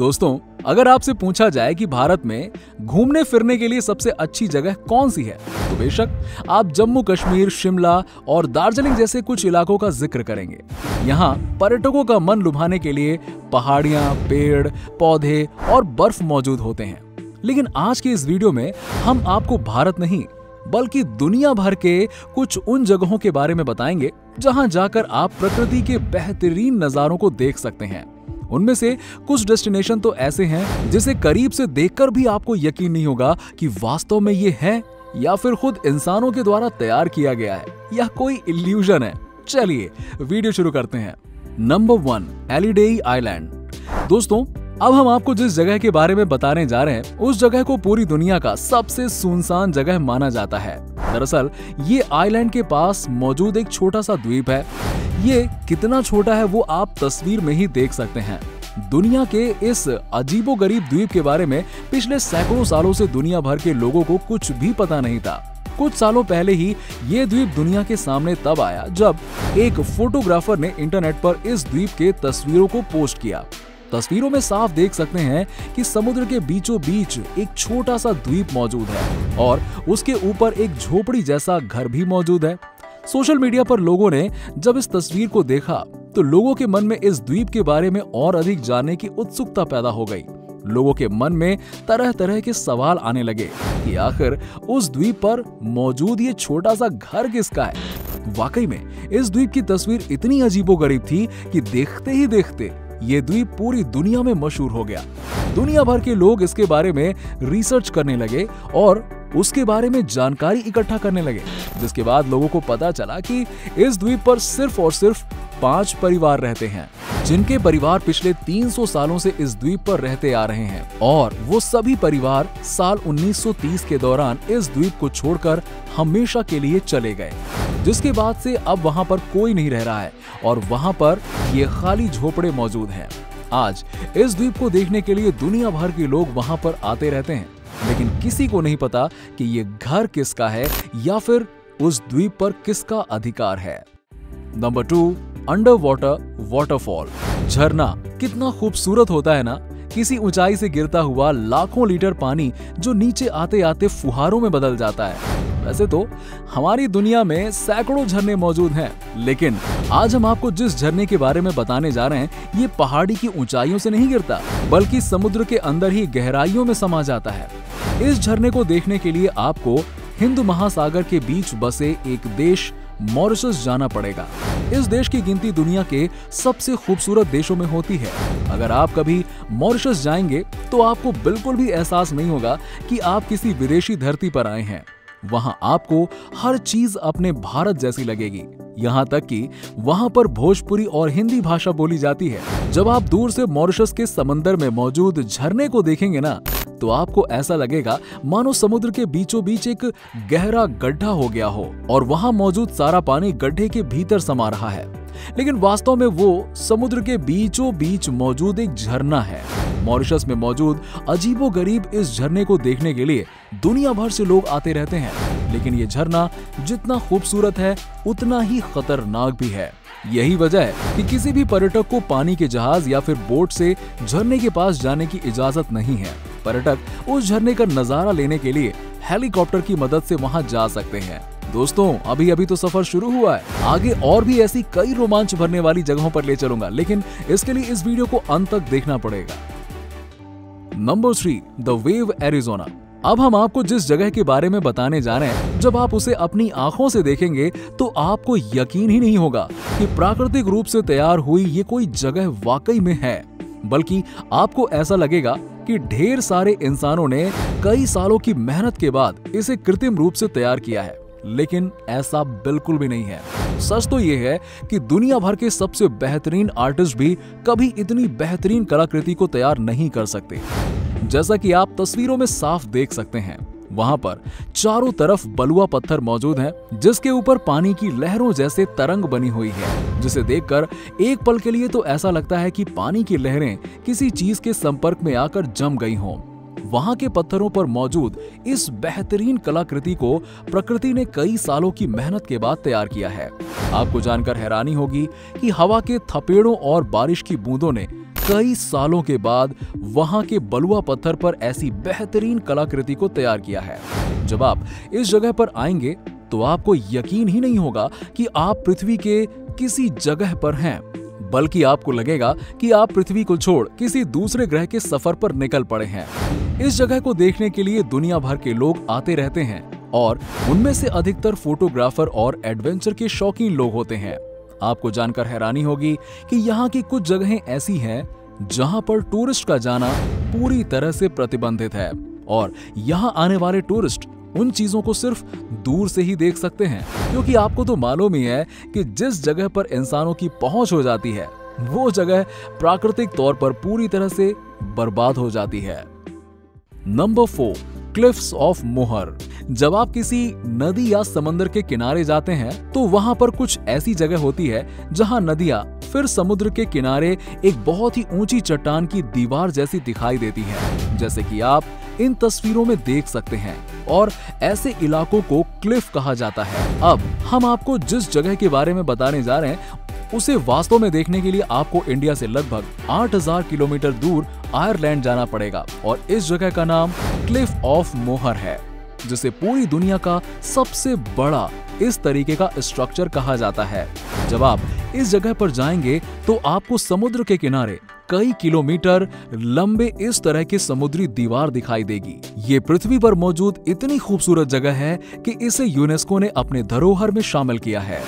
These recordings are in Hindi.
दोस्तों, अगर आपसे पूछा जाए कि भारत में घूमने फिरने के लिए सबसे अच्छी जगह कौन सी है, तो बेशक आप जम्मू कश्मीर, शिमला और दार्जिलिंग जैसे कुछ इलाकों का जिक्र करेंगे। यहाँ पर्यटकों का मन लुभाने के लिए पहाड़ियां, पेड़, पौधे और बर्फ मौजूद होते हैं। लेकिन आज के इस वीडियो में हम आपको भारत नहीं बल्कि दुनिया भर के कुछ उन जगहों के बारे में बताएंगे जहां जाकर आप प्रकृति के बेहतरीन नजारों को देख सकते हैं। उनमें से कुछ डेस्टिनेशन तो ऐसे हैं जिसे करीब से देखकर भी आपको यकीन नहीं होगा कि वास्तव में ये है या फिर खुद इंसानों के द्वारा तैयार किया गया है या कोई इल्यूजन है। चलिए वीडियो शुरू करते हैं। Number 1, Ellidaey island. दोस्तों, अब हम आपको जिस जगह के बारे में बताने जा रहे हैं उस जगह को पूरी दुनिया का सबसे सुनसान जगह माना जाता है। दरअसल ये आइलैंड के पास मौजूद एक छोटा सा द्वीप है। ये कितना छोटा है वो आप तस्वीर में ही देख सकते हैं। दुनिया के इस अजीबोगरीब द्वीप के बारे में पिछले सैकड़ों सालों से दुनिया भर के लोगों को कुछ भी पता नहीं था। कुछ सालों पहले ही ये द्वीप दुनिया के सामने तब आया जब एक फोटोग्राफर ने इंटरनेट पर इस द्वीप के तस्वीरों को पोस्ट किया। तस्वीरों में साफ देख सकते हैं कि समुद्र के बीचों बीच एक छोटा सा द्वीप मौजूद है और उसके ऊपर एक झोपड़ी जैसा घर भी मौजूद है। सोशल मीडिया पर लोगों ने जब इस तस्वीर को देखा तो लोगों के मन में इस द्वीप के बारे में और अधिक जानने की उत्सुकता पैदा हो गई। लोगों के मन में तरह तरह के सवाल आने लगे कि आखिर उस द्वीप पर मौजूद ये छोटा सा घर किसका है। वाकई में इस द्वीप की तस्वीर इतनी अजीबोगरीब थी कि देखते ही देखते ये द्वीप पूरी दुनिया में मशहूर हो गया। दुनिया भर के लोग इसके बारे में रिसर्च करने लगे और उसके बारे में जानकारी इकट्ठा करने लगे, जिसके बाद लोगों को पता चला कि इस द्वीप पर सिर्फ और सिर्फ 5 परिवार रहते हैं, जिनके परिवार पिछले 300 सालों से इस द्वीप पर रहते आ रहे हैं और वो सभी परिवार साल 1930 के दौरान इस द्वीप को छोड़कर हमेशा के लिए चले गए, जिसके बाद से अब वहां पर कोई नहीं रह रहा है और वहां पर ये खाली झोपड़े मौजूद हैं। आज इस द्वीप को देखने के लिए दुनिया भर के लोग वहां पर आते रहते हैं, लेकिन किसी को नहीं पता कि ये घर किसका है या फिर उस द्वीप पर किसका अधिकार है। Number 2, under water waterfall. झरना कितना खूबसूरत होता है ना। किसी ऊंचाई से गिरता हुआ लाखों लीटर पानी जो नीचे आते आते फुहारों में बदल जाता है। वैसे तो हमारी दुनिया में सैकड़ों झरने मौजूद हैं, लेकिन आज हम आपको जिस झरने के बारे में बताने जा रहे हैं ये पहाड़ी की ऊंचाइयों से नहीं गिरता बल्कि समुद्र के अंदर ही गहराइयों में समा जाता है। इस झरने को देखने के लिए आपको हिंद महासागर के बीच बसे एक देश मॉरिशस जाना पड़ेगा। इस देश की गिनती दुनिया के सबसे खूबसूरत देशों में होती है। अगर आप कभी मॉरिशस जाएंगे तो आपको बिल्कुल भी एहसास नहीं होगा कि आप किसी विदेशी धरती पर आए हैं। वहां आपको हर चीज अपने भारत जैसी लगेगी, यहाँ तक कि वहां पर भोजपुरी और हिंदी भाषा बोली जाती है। जब आप दूर से मॉरिशस के समंदर में मौजूद झरने को देखेंगे ना तो आपको ऐसा लगेगा मानो समुद्र के बीचों बीच एक गहरा गड्ढा हो गया हो और वहां मौजूद सारा पानी गड्ढे के भीतर समा रहा है, लेकिन वास्तव में वो समुद्र के बीचों बीच मौजूद एक झरना है। मॉरिशस में मौजूद अजीबोगरीब इस झरने को देखने के लिए दुनिया भर से लोग आते रहते हैं, लेकिन ये झरना जितना खूबसूरत है उतना ही खतरनाक भी है। यही वजह है कि किसी भी पर्यटक को पानी के जहाज या फिर बोट से झरने के पास जाने की इजाजत नहीं है। पर्यटक उस झरने का नजारा लेने के लिए हेलीकॉप्टर की मदद से वहां जा सकते हैं। दोस्तों, अभी अभी तो सफर शुरू हुआ है, आगे और भी ऐसी कई रोमांच भरने वाली जगहों पर ले चलूंगा, लेकिन इसके लिए इस वीडियो को अंत तक देखना पड़ेगा। Number 3, the wave Arizona. अब हम आपको जिस जगह के बारे में बताने जा रहे हैं, जब आप उसे अपनी आंखों से देखेंगे तो आपको यकीन ही नहीं होगा कि प्राकृतिक रूप से तैयार हुई ये कोई जगह वाकई में है, बल्कि आपको ऐसा लगेगा कि ढेर सारे इंसानों ने कई सालों की मेहनत के बाद इसे कृत्रिम रूप से तैयार किया है। लेकिन ऐसा बिल्कुल भी नहीं है। सच तो ये है कि दुनिया भर के सबसे बेहतरीन आर्टिस्ट भी कभी इतनी बेहतरीन कलाकृति को तैयार नहीं कर सकते। जैसा कि आप तस्वीरों में साफ देख सकते हैं, वहां पर चारों तरफ बलुआ पत्थर मौजूद हैं, जिसके ऊपर पानी की लहरों जैसे तरंग बनी हुई है, जिसे देखकर एक पल के लिए तो ऐसा लगता है कि पानी की लहरें किसी चीज के संपर्क में आकर जम गई हों। वहां के पत्थरों पर मौजूद इस बेहतरीन कलाकृति को प्रकृति ने कई सालों की मेहनत के बाद तैयार किया है। आपको जानकर हैरानी होगी कि हवा के थपेड़ों और बारिश की बूंदों ने कई सालों के बाद वहां के बलुआ पत्थर पर ऐसी बेहतरीन कलाकृति को तैयार किया है। जब आप इस जगह पर आएंगे तो आपको यकीन ही नहीं होगा कि आप पृथ्वी के किसी जगह पर हैं, बल्कि आपको लगेगा कि आप पृथ्वी को छोड़ किसी दूसरे ग्रह के सफर पर निकल पड़े हैं। इस जगह को देखने के लिए दुनिया भर के लोग आते रहते हैं और उनमें से अधिकतर फोटोग्राफर और एडवेंचर के शौकीन लोग होते हैं। आपको जानकर हैरानी होगी कि यहाँ की कुछ जगहें ऐसी हैं जहां पर टूरिस्ट का जाना पूरी तरह से प्रतिबंधित है और यहाँ आने वाले टूरिस्ट उन चीजों को सिर्फ दूर से ही देख सकते हैं, क्योंकि आपको तो मालूम ही है कि जिस जगह पर इंसानों की पहुंच हो जाती है वो जगह प्राकृतिक तौर पर पूरी तरह से बर्बाद हो जाती है। नंबर 4, क्लिफ्स ऑफ मोहर। जब आप किसी नदी या समंदर के किनारे जाते हैं तो वहां पर कुछ ऐसी जगह होती है जहां नदियां फिर समुद्र के किनारे एक बहुत ही ऊंची चट्टान की दीवार जैसी दिखाई देती है, जैसे कि आप इन तस्वीरों में देख सकते हैं, और ऐसे इलाकों को क्लिफ कहा जाता है। अब हम आपको जिस जगह के बारे में बताने जा रहे हैं उसे वास्तव में देखने के लिए आपको इंडिया से लगभग 8000 किलोमीटर दूर आयरलैंड जाना पड़ेगा, और इस जगह का नाम क्लिफ ऑफ मोहर है, जिसे पूरी दुनिया का सबसे बड़ा इस तरीके का स्ट्रक्चर कहा जाता है। जब आप इस जगह पर जाएंगे तो आपको समुद्र के किनारे कई किलोमीटर लंबे इस तरह की समुद्री दीवार दिखाई देगी। ये पृथ्वी पर मौजूद इतनी खूबसूरत जगह है कि इसे यूनेस्को ने अपने धरोहर में शामिल किया है।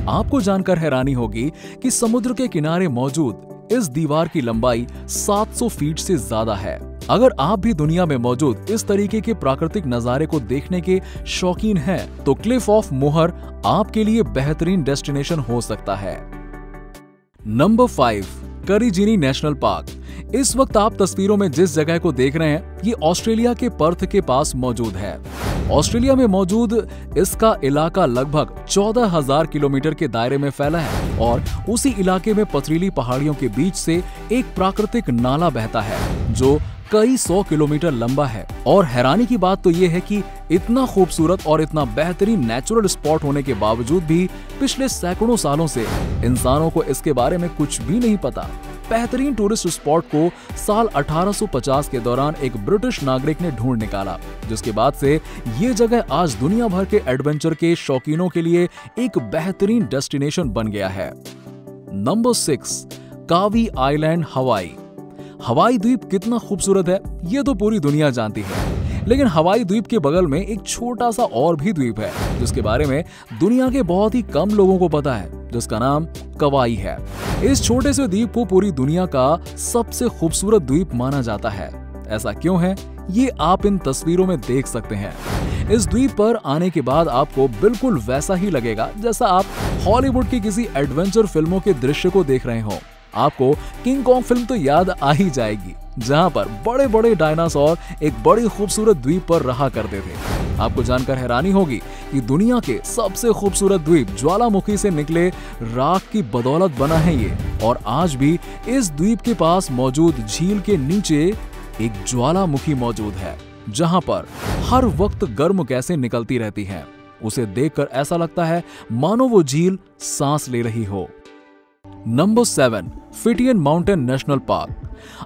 आपको जानकर हैरानी होगी कि समुद्र के किनारे मौजूद इस दीवार की लंबाई 700 फीट से ज्यादा है। अगर आप भी दुनिया में मौजूद इस तरीके के प्राकृतिक नजारे को देखने के शौकीन हैं, तो क्लिफ ऑफ मोहर आपके लिए बेहतरीन डेस्टिनेशन हो सकता है। Number 5, Karijini national park. इस वक्त आप तस्वीरों में जिस जगह को देख रहे हैं ये ऑस्ट्रेलिया के पर्थ के पास मौजूद है। ऑस्ट्रेलिया में मौजूद इसका इलाका लगभग 14,000 किलोमीटर के दायरे में फैला है और उसी इलाके में पथरीली पहाड़ियों के बीच से एक प्राकृतिक नाला बहता है जो कई 100 किलोमीटर लंबा है। और हैरानी की बात तो ये है कि इतना खूबसूरत और इतना बेहतरीन नेचुरल स्पॉट होने के बावजूद भी पिछले सैकड़ों सालों से इंसानों को इसके बारे में कुछ भी नहीं पता। बेहतरीन टूरिस्ट स्पॉट को साल 1850 के दौरान एक ब्रिटिश नागरिक ने ढूंढ निकाला, जिसके बाद से ये जगह आज दुनिया भर के एडवेंचर के शौकीनों के लिए एक बेहतरीन डेस्टिनेशन बन गया है। नंबर 6, कावी आइलैंड, हवाई। हवाई द्वीप कितना खूबसूरत है ये तो पूरी दुनिया जानती है, लेकिन हवाई द्वीप के बगल में एक छोटा सा और भी द्वीप है जिसके बारे में दुनिया के बहुत ही कम लोगों को पता है, जिसका नाम कवाई है। इस छोटे से द्वीप को पूरी दुनिया का सबसे खूबसूरत द्वीप माना जाता है। ऐसा क्यों है ये आप इन तस्वीरों में देख सकते हैं। इस द्वीप पर आने के बाद आपको बिल्कुल वैसा ही लगेगा जैसा आप हॉलीवुड की किसी एडवेंचर फिल्मों के दृश्य को देख रहे हो। आपको किंग कॉन्ग फिल्म तो याद आ ही जाएगी, जहां पर बड़े बड़े डायनासोर एक बड़ी खूबसूरत द्वीप पर रहा करते थे। आपको जानकर हैरानी होगी कि दुनिया के सबसे खूबसूरत द्वीप ज्वालामुखी से निकले राख की बदौलत बना है ये, और आज भी इस द्वीप के पास मौजूद झील के नीचे एक ज्वालामुखी मौजूद है जहां पर हर वक्त गर्म गैसें निकलती रहती हैं। उसे देखकर ऐसा लगता है मानो वो झील सांस ले रही हो। नंबर 7, फिटियन माउंटेन नेशनल पार्क।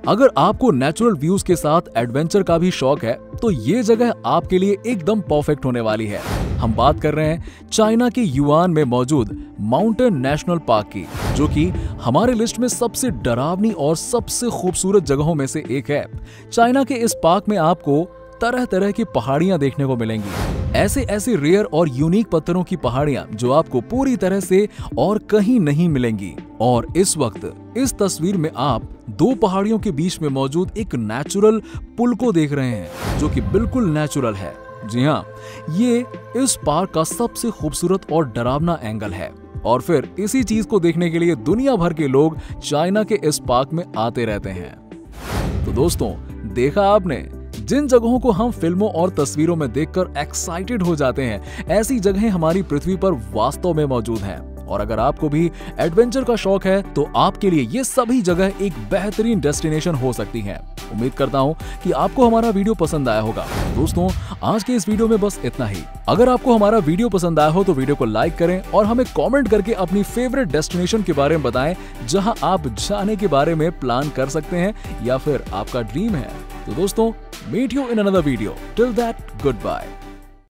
अगर आपको नेचुरल व्यूज के साथ एडवेंचर का भी शौक है तो ये जगह आपके लिए एकदम परफेक्ट होने वाली है। हम बात कर रहे हैं चाइना के युआन में मौजूद माउंटेन नेशनल पार्क की, जो कि हमारे लिस्ट में सबसे डरावनी और सबसे खूबसूरत जगहों में से एक है। चाइना के इस पार्क में आपको तरह तरह की पहाड़ियां देखने को मिलेंगी, ऐसे रेयर और यूनिक पत्थरों की पहाड़ियां जो आपको पूरी तरह से और कहीं नहीं मिलेंगी। और इस वक्त इस तस्वीर में आप दो पहाड़ियों के बीच में मौजूद एक नेचुरल पुल को देख रहे हैं जो कि बिल्कुल नेचुरल है। जी हाँ, ये इस पार्क का सबसे खूबसूरत और डरावना एंगल है, और फिर इसी चीज को देखने के लिए दुनिया भर के लोग चाइना के इस पार्क में आते रहते हैं। तो दोस्तों, देखा आपने, जिन जगहों को हम फिल्मों और तस्वीरों में देखकर एक्साइटेड हो जाते हैं, ऐसी जगहें हमारी पृथ्वी पर वास्तव में मौजूद हैं और अगर आपको भी एडवेंचर का शौक है तो आपके लिए ये सभी जगह एक बेहतरीन डेस्टिनेशन हो सकती हैं। उम्मीद करता हूं कि आपको हमारा वीडियो पसंद आया होगा। दोस्तों, आज के इस वीडियो में बस इतना ही। अगर आपको हमारा वीडियो पसंद आया हो तो वीडियो को लाइक करें और हमें कमेंट करके अपनी फेवरेट डेस्टिनेशन के बारे में बताएं जहां आप जाने के बारे में प्लान कर सकते हैं या फिर आपका ड्रीम है। तो दोस्तों, meet you in another video. Till that, good bye.